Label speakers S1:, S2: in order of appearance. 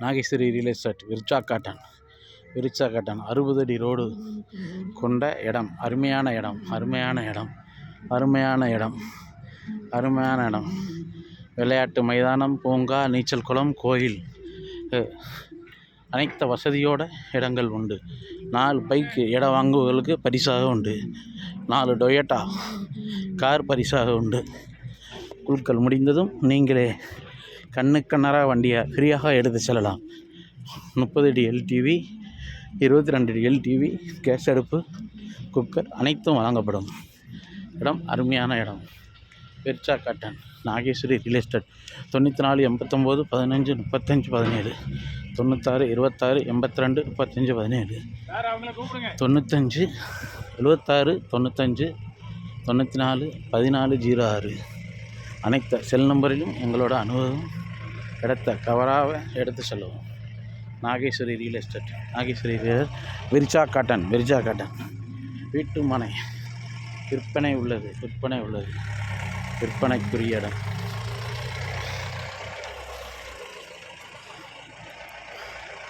S1: Nageswari real estate விர்ச்சா cotton 60 அடி road கொண்ட இடம். அருமையான இடம். விளையாட்டு மைதானம், பூங்கா, நீச்சல் குளம், கோயில், அனைத்து வசதியோட இடங்கள் உண்டு. 4 பைக்கு இடம் வாங்குவதற்கு பரிசாக உண்டு. 4 டொயோட்டா கார் பரிசாக உண்டு. குழுக்கள் முடிந்ததும் நீங்களே கண்ணுக்கண்ணரா வண்டியை ஃப்ரீயாக எடுத்து செல்லலாம். 30 அடி எல்டிவி, 22 அடி எல்டிவி, கேஸ் அடுப்பு, குக்கர் அனைத்தும் வழங்கப்படும். இடம் அருமையான இடம். விர்ச்சா காட்டன், நாகேஸ்வரி ரியல் எஸ்டேட். 94 89 15 35 17, 96 26 82 35 17, 95 76 95 94 14 06. அனைத்து செல் நம்பரிலும் எங்களோட அனுபவம் இடத்த கவராக எடுத்து செல்லுவோம். நாகேஸ்வரி ரியல் எஸ்டேட், விர்ச்சா காட்டன். வீட்டு மனை விற்பனை உள்ளது. விற்பனைக்குரிய இடம்.